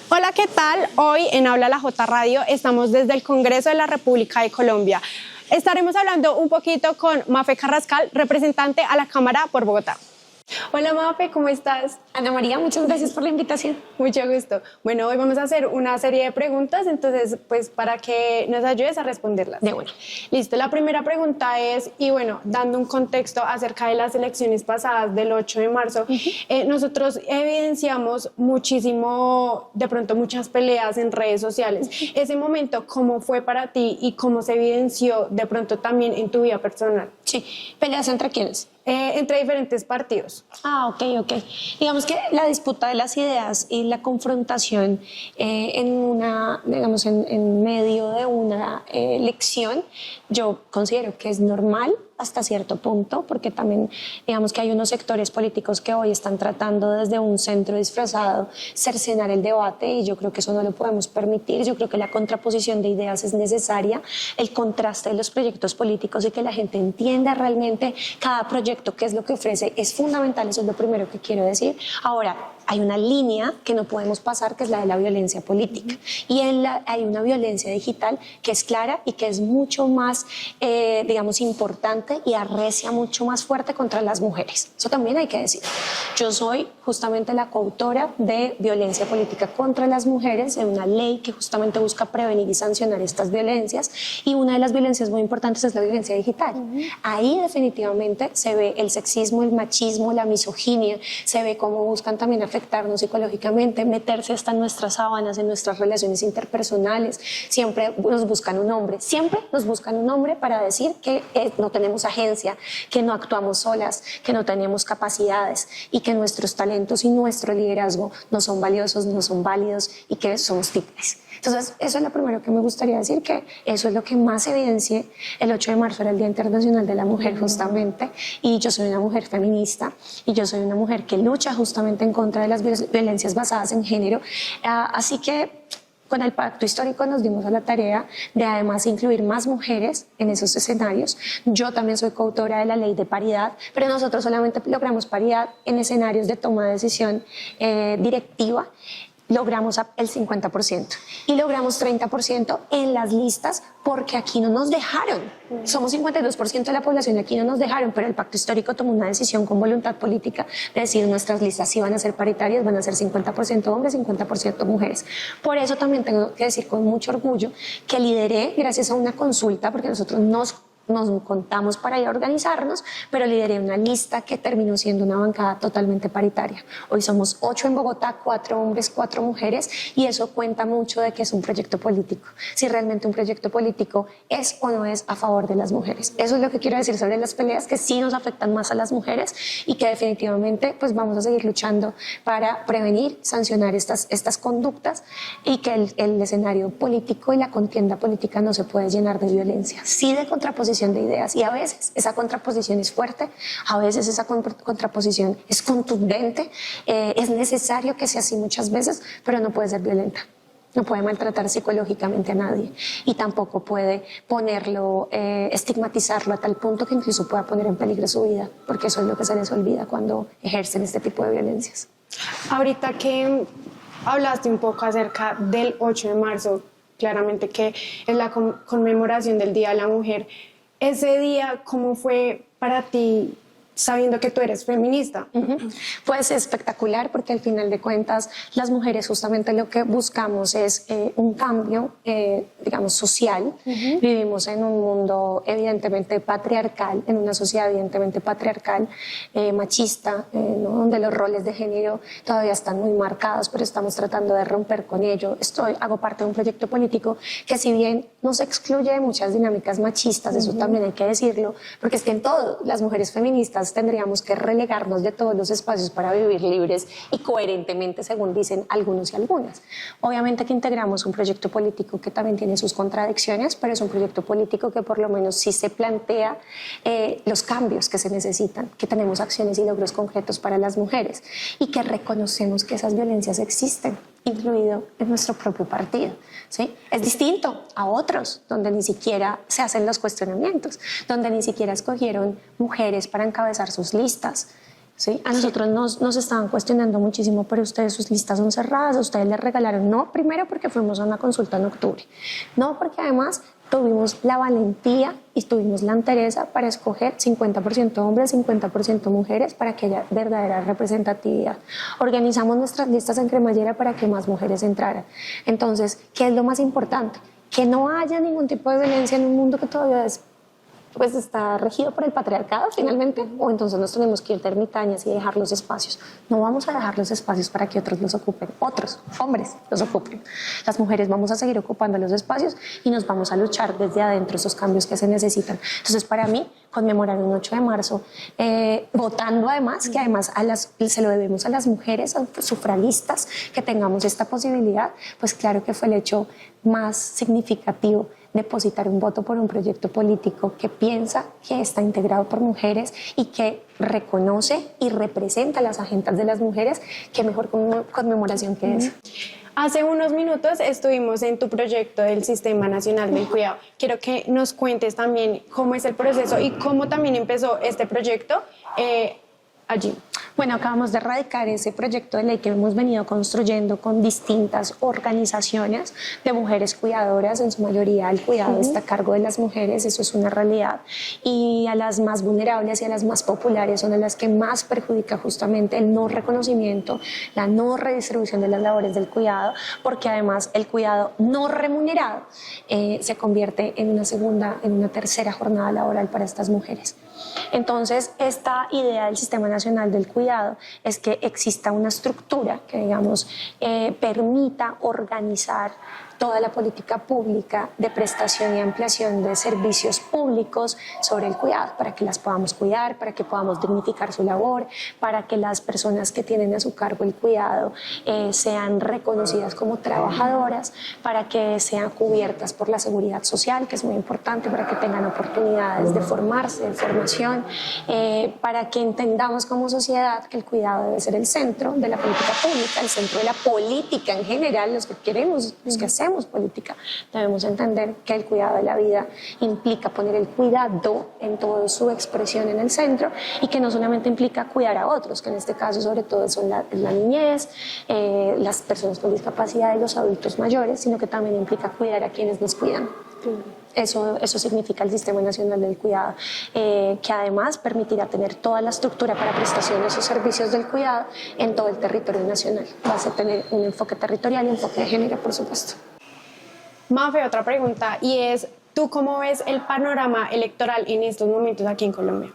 Hola, ¿qué tal? Hoy en Habla la J Radio estamos desde el Congreso de la República de Colombia. Estaremos hablando un poquito con Mafe Carrascal, representante a la Cámara por Bogotá. Hola Mafe, ¿cómo estás? Ana María, muchas gracias por la invitación. Mucho gusto. Bueno, hoy vamos a hacer una serie de preguntas, entonces, pues para que nos ayudes a responderlas. De bueno. Listo, la primera pregunta es, y bueno, dando un contexto acerca de las elecciones pasadas del 8 de marzo, nosotros evidenciamos muchísimo, de pronto muchas peleas en redes sociales. Ese momento, ¿cómo fue para ti y cómo se evidenció de pronto también en tu vida personal? Sí, ¿peleas entre quiénes? Entre diferentes partidos. Ok. Digamos que la disputa de las ideas y la confrontación en medio de una elección, yo considero que es normal hasta cierto punto, porque también digamos que hay unos sectores políticos que hoy están tratando desde un centro disfrazado cercenar el debate y yo creo que eso no lo podemos permitir. Yo creo que la contraposición de ideas es necesaria, el contraste de los proyectos políticos y que la gente entienda realmente cada proyecto qué es lo que ofrece es fundamental, eso es lo primero que quiero decir. Ahora, hay una línea que no podemos pasar, que es la de la violencia política. Y hay una violencia digital que es clara y que es mucho más, importante y arrecia mucho más fuerte contra las mujeres. Eso también hay que decir. Yo soy justamente la coautora de violencia política contra las mujeres, de una ley que justamente busca prevenir y sancionar estas violencias. Y una de las violencias muy importantes es la violencia digital. Ahí definitivamente se ve el sexismo, el machismo, la misoginia, se ve cómo buscan también afectarnos psicológicamente, meterse hasta en nuestras sábanas, en nuestras relaciones interpersonales. Siempre nos buscan un hombre para decir que no tenemos agencia, que no actuamos solas, que no tenemos capacidades y que nuestros talentos y nuestro liderazgo no son valiosos, no son válidos y que somos títeres. Entonces, eso es lo primero que me gustaría decir, que eso es lo que más evidencié. El 8 de marzo era el Día Internacional de la Mujer justamente, y yo soy una mujer feminista y yo soy una mujer que lucha justamente en contra de las violencias basadas en género. Así que con el pacto histórico nos dimos a la tarea de además incluir más mujeres en esos escenarios. Yo también soy coautora de la ley de paridad, pero nosotros solamente logramos paridad en escenarios de toma de decisión directiva. Logramos el 50% y logramos 30% en las listas porque aquí no nos dejaron. Somos 52% de la población y aquí no nos dejaron, pero el pacto histórico tomó una decisión con voluntad política de decir nuestras listas sí van a ser paritarias, van a ser 50% hombres, 50% mujeres. Por eso también tengo que decir con mucho orgullo que lideré gracias a una consulta, porque nosotros nos contamos para ir a organizarnos, pero lideré una lista que terminó siendo una bancada totalmente paritaria. Hoy somos 8 en Bogotá, 4 hombres, 4 mujeres, y eso cuenta mucho de que es un proyecto político. Si realmente un proyecto político es o no es a favor de las mujeres. Eso es lo que quiero decir sobre las peleas, que sí nos afectan más a las mujeres y que definitivamente pues vamos a seguir luchando para prevenir, sancionar estas conductas y que el escenario político y la contienda política no se puede llenar de violencia, sí de contraposición de ideas, y a veces esa contraposición es fuerte, a veces esa contraposición es contundente, es necesario que sea así muchas veces, pero no puede ser violenta. No puede maltratar psicológicamente a nadie y tampoco puede ponerlo, estigmatizarlo a tal punto que incluso pueda poner en peligro su vida, porque eso es lo que se les olvida cuando ejercen este tipo de violencias. Ahorita que hablaste un poco acerca del 8 de marzo, claramente que es la conmemoración del Día de la Mujer. Ese día, ¿cómo fue para ti, sabiendo que tú eres feminista? Pues espectacular, porque al final de cuentas las mujeres justamente lo que buscamos es un cambio, social. Vivimos en un mundo evidentemente patriarcal, en una sociedad evidentemente patriarcal, machista, ¿no? Donde los roles de género todavía están muy marcados, pero estamos tratando de romper con ello. Hago parte de un proyecto político que, si bien nos excluye de muchas dinámicas machistas, eso también hay que decirlo, porque es que en todo las mujeres feministas tendríamos que relegarnos de todos los espacios para vivir libres y coherentemente, según dicen algunos y algunas. Obviamente que integramos un proyecto político que también tiene sus contradicciones, pero es un proyecto político que por lo menos sí se plantea los cambios que se necesitan, que tenemos acciones y logros concretos para las mujeres y que reconocemos que esas violencias existen, incluido en nuestro propio partido, ¿sí? Es distinto a otros, donde ni siquiera se hacen los cuestionamientos, donde ni siquiera escogieron mujeres para encabezar sus listas. ¿sí? A nosotros nos estaban cuestionando muchísimo, pero ustedes sus listas son cerradas, a ustedes les regalaron. No, primero porque fuimos a una consulta en octubre, no porque además tuvimos la valentía y tuvimos la entereza para escoger 50% hombres, 50% mujeres para que haya verdadera representatividad. Organizamos nuestras listas en cremallera para que más mujeres entraran. Entonces, ¿qué es lo más importante? Que no haya ningún tipo de violencia en un mundo que todavía pues está regido por el patriarcado finalmente, o entonces nos tenemos que ir de ermitañas y dejar los espacios. No vamos a dejar los espacios para que otros los ocupen, otros hombres los ocupen. Las mujeres vamos a seguir ocupando los espacios y nos vamos a luchar desde adentro esos cambios que se necesitan. Entonces, para mí, conmemorar un 8 de marzo, votando además, que además se lo debemos a las mujeres, a sufragistas, que tengamos esta posibilidad, pues claro que fue el hecho más significativo, depositar un voto por un proyecto político que piensa que está integrado por mujeres y que reconoce y representa las agendas de las mujeres. Qué mejor conmemoración que esa. Hace unos minutos estuvimos en tu proyecto del Sistema Nacional del Cuidado. Quiero que nos cuentes también cómo es el proceso y cómo también empezó este proyecto allí. Bueno, acabamos de radicar ese proyecto de ley que hemos venido construyendo con distintas organizaciones de mujeres cuidadoras. En su mayoría el cuidado está a cargo de las mujeres, eso es una realidad. Y a las más vulnerables y a las más populares son a las que más perjudica justamente el no reconocimiento, la no redistribución de las labores del cuidado, porque además el cuidado no remunerado se convierte en una tercera jornada laboral para estas mujeres. Entonces, esta idea del Sistema Nacional del Cuidado es que exista una estructura que, digamos, permita organizar toda la política pública de prestación y ampliación de servicios públicos sobre el cuidado, para que las podamos cuidar, para que podamos dignificar su labor, para que las personas que tienen a su cargo el cuidado sean reconocidas como trabajadoras, para que sean cubiertas por la seguridad social, que es muy importante, para que tengan oportunidades de formarse, de formación, para que entendamos como sociedad que el cuidado debe ser el centro de la política pública, el centro de la política en general. Los que queremos, los que hacemos política, debemos entender que el cuidado de la vida implica poner el cuidado en toda su expresión en el centro, y que no solamente implica cuidar a otros, que en este caso sobre todo son la niñez, las personas con discapacidad y los adultos mayores, sino que también implica cuidar a quienes nos cuidan. Eso significa el Sistema Nacional del Cuidado, que además permitirá tener toda la estructura para prestaciones o servicios del cuidado en todo el territorio nacional. Vas a tener un enfoque territorial y un enfoque de género, por supuesto. Mafe, otra pregunta, y es, ¿tú cómo ves el panorama electoral en estos momentos aquí en Colombia?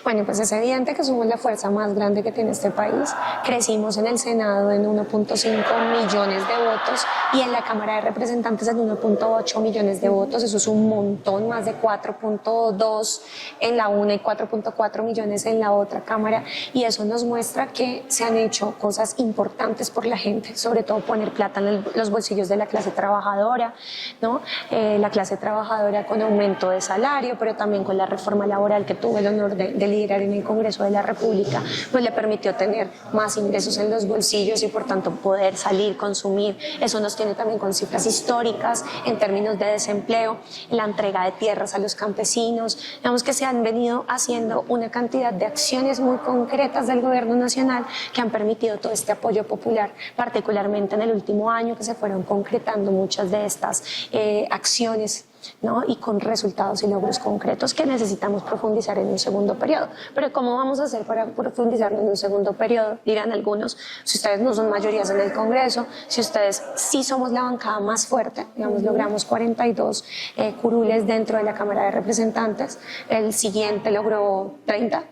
Bueno, pues es evidente que somos la fuerza más grande que tiene este país. Crecimos en el Senado en 1.5 millones de votos y en la Cámara de Representantes en 1.8 millones de votos. Eso es un montón, más de 4.2 en la una y 4.4 millones en la otra Cámara. Y eso nos muestra que se han hecho cosas importantes por la gente, sobre todo poner plata en los bolsillos de la clase trabajadora, ¿no? La clase trabajadora con aumento de salario, pero también con la reforma laboral que tuve el honor de liderar en el Congreso de la República, pues le permitió tener más ingresos en los bolsillos y por tanto poder salir, consumir. Eso nos tiene también con cifras históricas en términos de desempleo, la entrega de tierras a los campesinos. Digamos que se han venido haciendo una cantidad de acciones muy concretas del gobierno nacional que han permitido todo este apoyo popular, particularmente en el último año, que se fueron concretando muchas de estas acciones, ¿no? Y con resultados y logros concretos que necesitamos profundizar en un segundo periodo. Pero ¿cómo vamos a hacer para profundizarlo en un segundo periodo? Dirán algunos, si ustedes no son mayorías en el Congreso, si ustedes sí somos la bancada más fuerte, digamos, logramos 42 curules dentro de la Cámara de Representantes, el siguiente logró 30.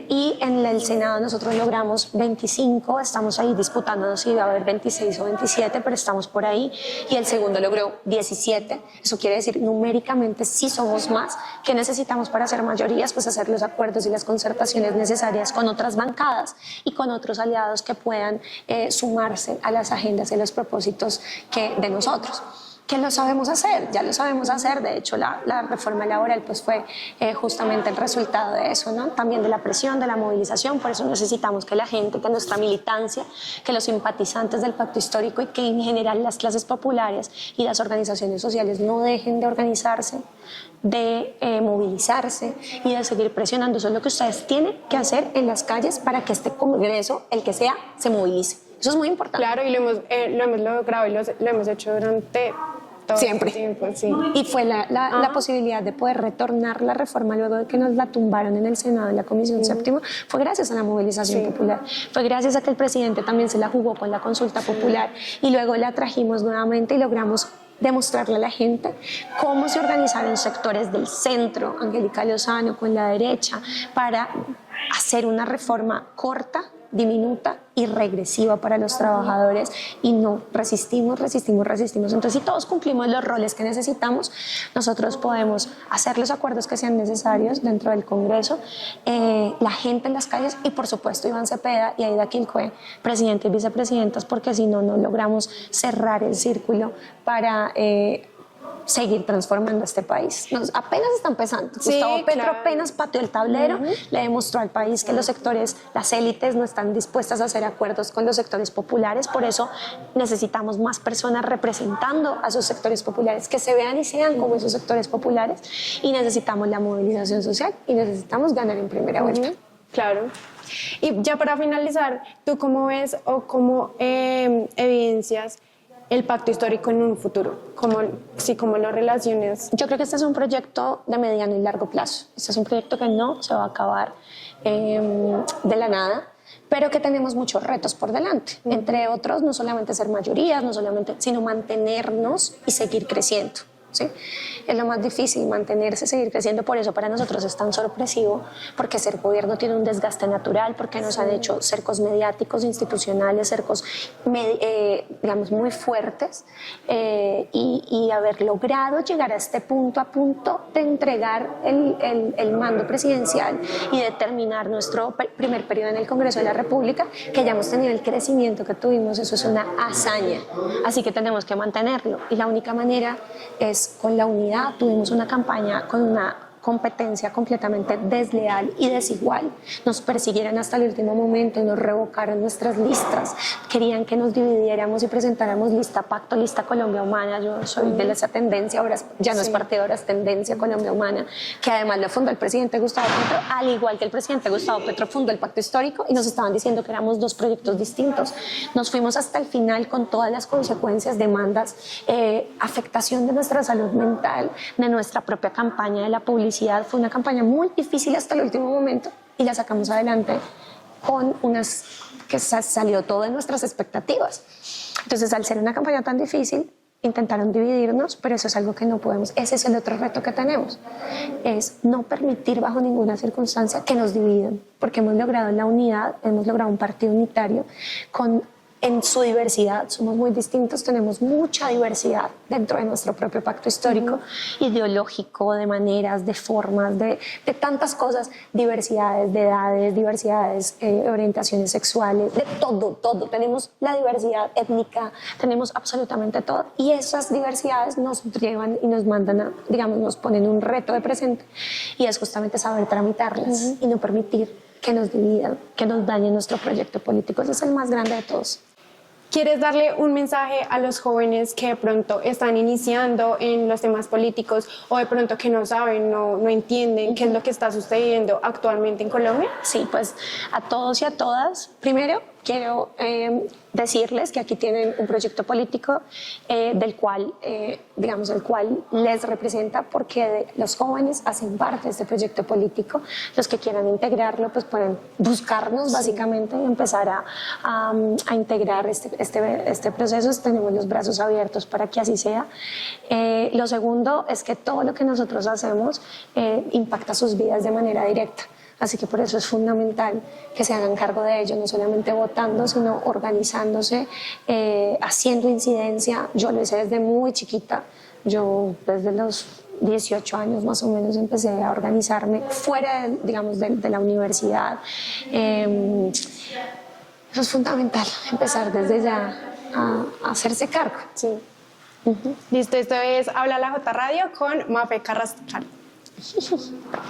Y en el Senado nosotros logramos 25, estamos ahí disputándonos si va a haber 26 o 27, pero estamos por ahí, y el segundo logró 17. Eso quiere decir, numéricamente sí somos más. ¿Qué necesitamos para hacer mayorías? Pues hacer los acuerdos y las concertaciones necesarias con otras bancadas y con otros aliados que puedan sumarse a las agendas y los propósitos de nosotros. que lo sabemos hacer, ya lo sabemos hacer. De hecho, la reforma laboral pues fue justamente el resultado de eso, ¿no? También de la presión, de la movilización. Por eso necesitamos que la gente, que nuestra militancia, que los simpatizantes del pacto histórico y que en general las clases populares y las organizaciones sociales no dejen de organizarse, de movilizarse y de seguir presionando. Eso es lo que ustedes tienen que hacer en las calles para que este Congreso, el que sea, se movilice. Eso es muy importante. Claro, y lo hemos logrado y lo hemos hecho durante todo siempre. este tiempo, sí. Y fue la posibilidad de poder retornar la reforma luego de que nos la tumbaron en el Senado, en la Comisión Séptima, fue gracias a la movilización popular. Fue gracias a que el presidente también se la jugó con la consulta popular y luego la trajimos nuevamente y logramos demostrarle a la gente cómo se organizaron sectores del centro, Angélica Lozano con la derecha, para hacer una reforma corta, diminuta y regresiva para los trabajadores, y no, resistimos. Entonces, si todos cumplimos los roles que necesitamos, nosotros podemos hacer los acuerdos que sean necesarios dentro del Congreso, la gente en las calles y, por supuesto, Iván Cepeda y Aida Quilcue, presidente y vicepresidentas, porque si no, no logramos cerrar el círculo para seguir transformando este país. Apenas está empezando. Sí, Gustavo Petro claro. apenas pateó el tablero, le demostró al país que los sectores, las élites no están dispuestas a hacer acuerdos con los sectores populares. Por eso necesitamos más personas representando a esos sectores populares, que se vean y sean como esos sectores populares, y necesitamos la movilización social y necesitamos ganar en primera vuelta. Claro. Y ya para finalizar, ¿tú cómo ves o cómo evidencias el pacto histórico en un futuro? ¿Cómo lo relaciones? Yo creo que este es un proyecto de mediano y largo plazo. Este es un proyecto que no se va a acabar de la nada, pero que tenemos muchos retos por delante. Entre otros, no solamente ser mayorías, sino mantenernos y seguir creciendo. ¿Sí? Es lo más difícil, mantenerse, seguir creciendo. Por eso para nosotros es tan sorpresivo, porque ser gobierno tiene un desgaste natural, porque nos han hecho cercos mediáticos, institucionales, cercos digamos muy fuertes, y haber logrado llegar a este punto, a punto de entregar el mando presidencial y de terminar nuestro primer periodo en el Congreso de la República, que hayamos tenido el crecimiento que tuvimos. Eso es una hazaña, así que tenemos que mantenerlo, y la única manera es con la unidad. Tuvimos una campaña con una competencia completamente desleal y desigual. Nos persiguieron hasta el último momento, nos revocaron nuestras listas, querían que nos dividiéramos y presentáramos lista pacto, lista Colombia Humana. Yo soy de esa tendencia, ahora ya no es partido, ahora es tendencia Colombia Humana, que además lo fundó el presidente Gustavo Petro, al igual que el presidente Gustavo Petro fundó el pacto histórico, y nos estaban diciendo que éramos dos proyectos distintos. Nos fuimos hasta el final con todas las consecuencias, demandas, afectación de nuestra salud mental, de nuestra propia campaña, de la publicidad. Fue una campaña muy difícil hasta el último momento, y la sacamos adelante con que salió todo de nuestras expectativas. Entonces, al ser una campaña tan difícil, intentaron dividirnos, pero eso es algo que no podemos. Ese es el otro reto que tenemos, es no permitir bajo ninguna circunstancia que nos dividan, porque hemos logrado la unidad, hemos logrado un partido unitario en su diversidad. Somos muy distintos, tenemos mucha diversidad dentro de nuestro propio pacto histórico, ideológico, de maneras, de formas, de tantas cosas, diversidades de edades, diversidades, orientaciones sexuales, de todo. Tenemos la diversidad étnica, tenemos absolutamente todo, y esas diversidades nos llevan y nos mandan nos ponen un reto de presente, y es justamente saber tramitarlas y no permitir que nos dividan, que nos dañen nuestro proyecto político. Ese es el más grande de todos. ¿Quieres darle un mensaje a los jóvenes que de pronto están iniciando en los temas políticos, o de pronto que no saben, no entienden qué es lo que está sucediendo actualmente en Colombia? Sí, pues a todos y a todas, primero quiero decirles que aquí tienen un proyecto político del cual, el cual les representa, porque los jóvenes hacen parte de este proyecto político. Los que quieran integrarlo, pues pueden buscarnos básicamente y empezar a integrar este proceso. Tenemos los brazos abiertos para que así sea. Lo segundo es que todo lo que nosotros hacemos impacta sus vidas de manera directa. Así que por eso es fundamental que se hagan cargo de ello, no solamente votando, sino organizándose, haciendo incidencia. Yo lo hice desde muy chiquita. Yo desde los 18 años más o menos empecé a organizarme fuera, de la universidad. Eso es fundamental, empezar desde ya a hacerse cargo. Sí. Listo, esto es Habla la J Radio con Mafe Carrascal.